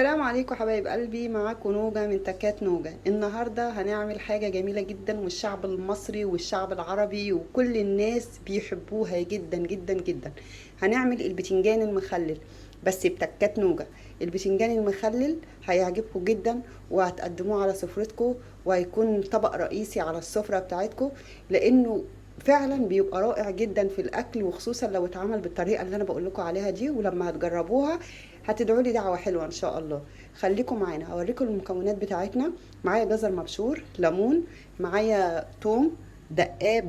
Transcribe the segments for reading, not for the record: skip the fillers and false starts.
السلام عليكم حبايب قلبي، معاكم نوجة من تكات نوجة. النهاردة هنعمل حاجة جميلة جدا، والشعب المصري والشعب العربي وكل الناس بيحبوها جدا جدا جدا. هنعمل البتنجان المخلل بس بتكات نوجة. البتنجان المخلل هيعجبكم جدا، وهتقدموه على سفرتكم، وهيكون طبق رئيسي على السفرة بتاعتكم، لانه فعلا بيبقى رائع جدا في الاكل، وخصوصا لو اتعمل بالطريقه اللي انا بقول لكم عليها دي. ولما هتجربوها هتدعوا لي دعوه حلوه ان شاء الله. خليكم معانا هوريكم المكونات بتاعتنا. معايا جزر مبشور، ليمون، معايا توم دقاه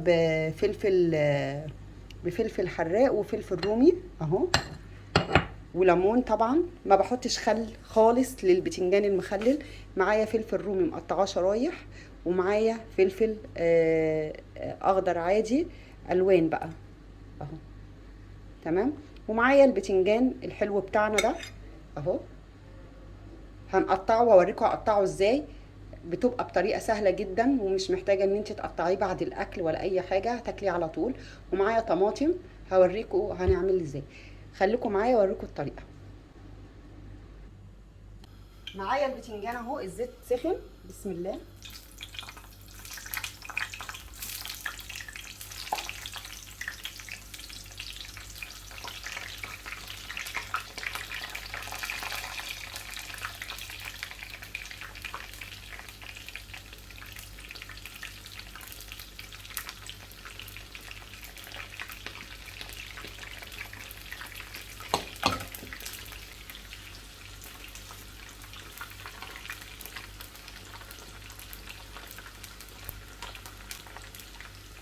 بفلفل حراق وفلفل رومي اهو، وليمون. طبعا ما بحطش خل خالص للبتنجان المخلل. معايا فلفل رومي مقطعاه شرايح، ومعايا فلفل اخضر عادي الوان بقى اهو. تمام. ومعايا البتنجان الحلو بتاعنا ده اهو. هنقطعه واوريكم هقطعه ازاي. بتبقى بطريقه سهله جدا، ومش محتاجه ان انت تقطعيه بعد الاكل ولا اي حاجه، هتاكليه على طول. ومعايا طماطم هوريكم هنعمل ازاي. خليكم معايا اوريكم الطريقه. معايا البتنجان اهو، الزيت سخن. بسم الله.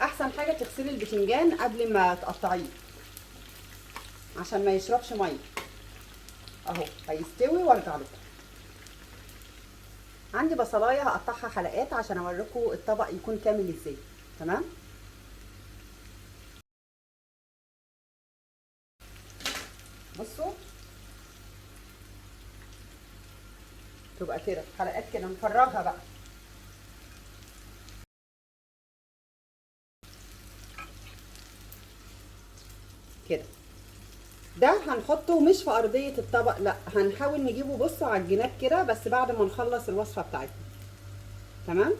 احسن حاجه تغسلي البتنجان قبل ما تقطعيه عشان ما يشربش ميه. اهو هيستوي وارجع لكم. عندي بصلايه هقطعها حلقات عشان اوريكم الطبق يكون كامل ازاي. تمام. بصوا، تبقى كده حلقات كده، نفرغها بقى كده. ده هنحطه مش في ارضيه الطبق، لا، هنحاول نجيبه بصوا على الجناب كده بس بعد ما نخلص الوصفه بتاعتنا. تمام.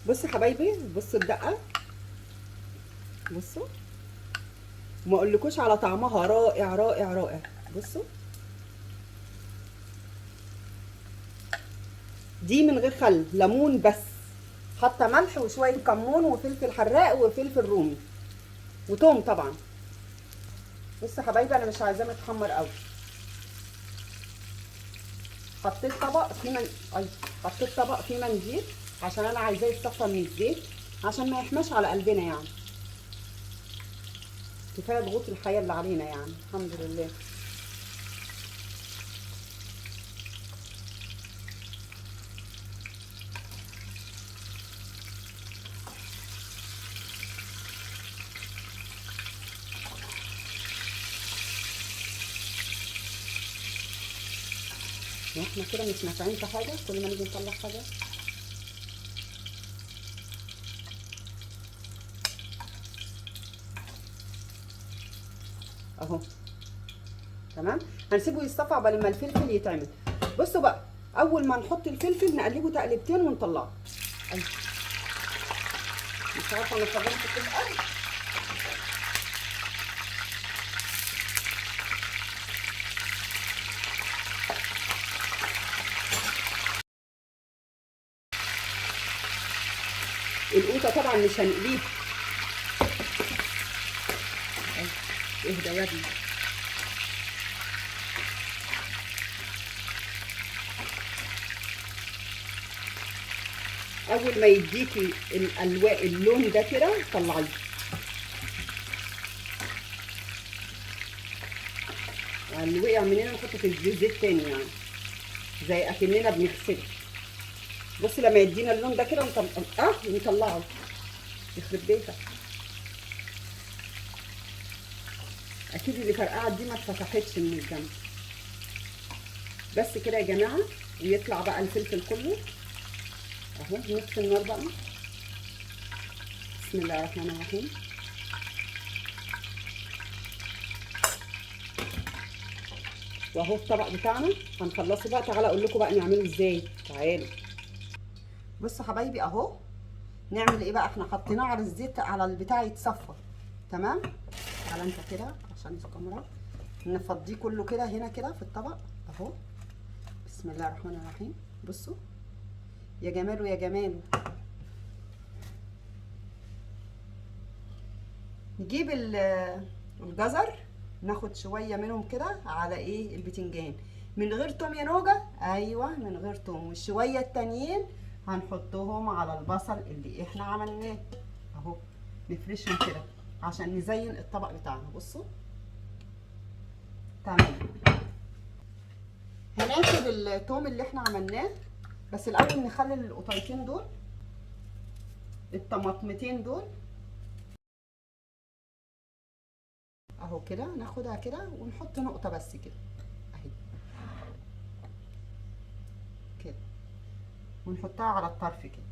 بصوا حبايبي، بصوا الدقه، بصوا. وما اقولكوش على طعمها رائع رائع رائع. بصوا، دي من غير خل، ليمون بس. حاطه ملح وشويه كمون وفلفل حراق وفلفل رومي وتوم طبعا. بصوا حبايبي، انا مش عايزاه متحمر قوي. حطيت طبق فيه أي. حطيت طبق فيه منديل عشان انا عايزاه يتصفى من الزيت، عشان ما يحماش على قلبنا يعني. كفايه ضغوط الحياه اللي علينا يعني، الحمد لله. واحنا كده مش نافعين في حاجه، كل ما نيجي نطلع حاجه. اهو. تمام. هنسيبه يصطفى قبل ما الفلفل يتعمل. بصوا بقى، اول ما نحط الفلفل نقلبه تقلبتين ونطلعه. أيوة. مش عارفه انا فضلت في القلب. القوطه طبعا مش هنقليه. اهدى يا ابني. اول ما يديكي الالواء اللون ده كده طلعيه. اللي وقع مننا نحطه في الزيت تاني يعني، زي اكننا بنغسله. بصي لما يدينا اللون ده كده نطلعه. يخرب بيتك. اكيد اللي فرقعت دي ما اتفتحتش من الجنب. بس كده يا جماعه. ويطلع بقى الفلفل كله اهو. نطفي النار بقى. بسم الله الرحمن الرحيم. واهو الطبق بتاعنا هنخلصه بقى. تعالى اقول لكم بقى نعمله ازاي. تعالوا بصوا حبايبي اهو. نعمل ايه بقى؟ احنا حطيناه على الزيت على البتاع يتصفى. تمام. تعالى انت كده عشان الكاميرا. نفضيه كله كده هنا كده في الطبق اهو. بسم الله الرحمن الرحيم. بصوا يا جماله يا جماله. نجيب الجزر، ناخد شويه منهم كده على ايه البتنجان من غير توم يا نوجه. ايوه من غير توم. والشويه التانيين هنحطهم على البصل اللي احنا عملناه اهو. نفرشهم كده عشان نزين الطبق بتاعنا. بصوا تمام. هناخد التوم اللي احنا عملناه، بس الاول نخلي القطيتين دول الطماطمتين دول اهو كده. ناخدها كده ونحط نقطه بس كده اهي كده، ونحطها على الطرف كده.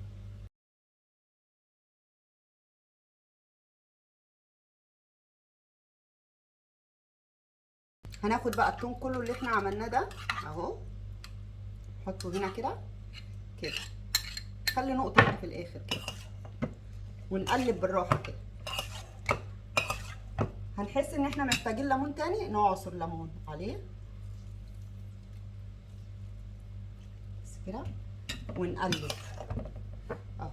هناخد بقى التوم كله اللي احنا عملناه ده اهو، نحطه هنا كده كده. خلي نقطه هنا في الاخر كده، ونقلب بالراحه كده. هنحس ان احنا محتاجين ليمون تاني، نعصر ليمون عليه بس كده ونقلب اهو.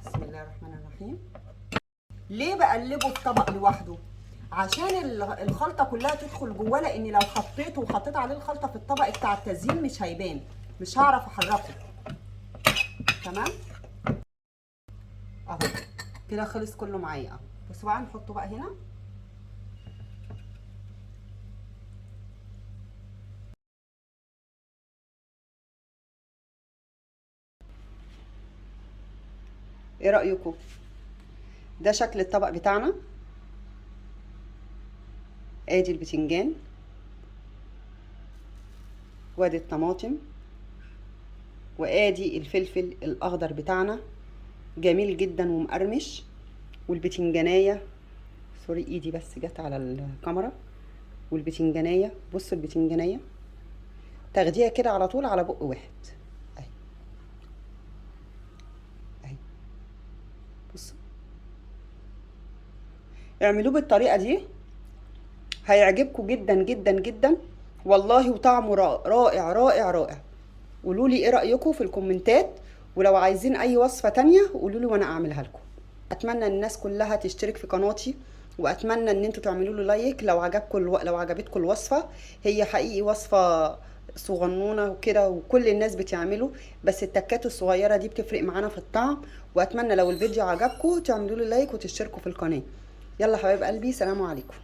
بسم الله الرحمن الرحيم. ليه بقلبه في طبق لوحده؟ عشان الخلطه كلها تدخل جواه، لان لو حطيته وحطيت عليه الخلطه في الطبق بتاع التزيين مش هيبان، مش هعرف احركه. تمام اهو كده خلص كله معايا اهو. بس بقى نحطه بقى هنا. ايه رايكم؟ ده شكل الطبق بتاعنا. ادي البتنجان وادي الطماطم وادي الفلفل الاخضر بتاعنا، جميل جدا ومقرمش. والبتنجانيه، سوري ايدي بس جت على الكاميرا. والبتنجانيه بصوا البتنجانيه تاخديها كده على طول على بق واحد اهي اهي. بصوا اعملوه بالطريقه دي هيعجبكم جدا جدا جدا والله، وطعمه رائع رائع رائع. قولوا لي ايه رايكم في الكومنتات، ولو عايزين اي وصفه تانية قولوا لي وانا اعملها لكم. اتمنى ان الناس كلها تشترك في قناتي، واتمنى ان انتوا تعملوا لي لايك لو عجبكم لو عجبتكم الوصفه. هي حقيقي وصفه صغنونه وكده وكل الناس بتعمله، بس التكات الصغيره دي بتفرق معانا في الطعم. واتمنى لو الفيديو عجبكم تعملوا لي لايك وتشتركوا في القناه. يلا حبايب قلبي، سلام عليكم.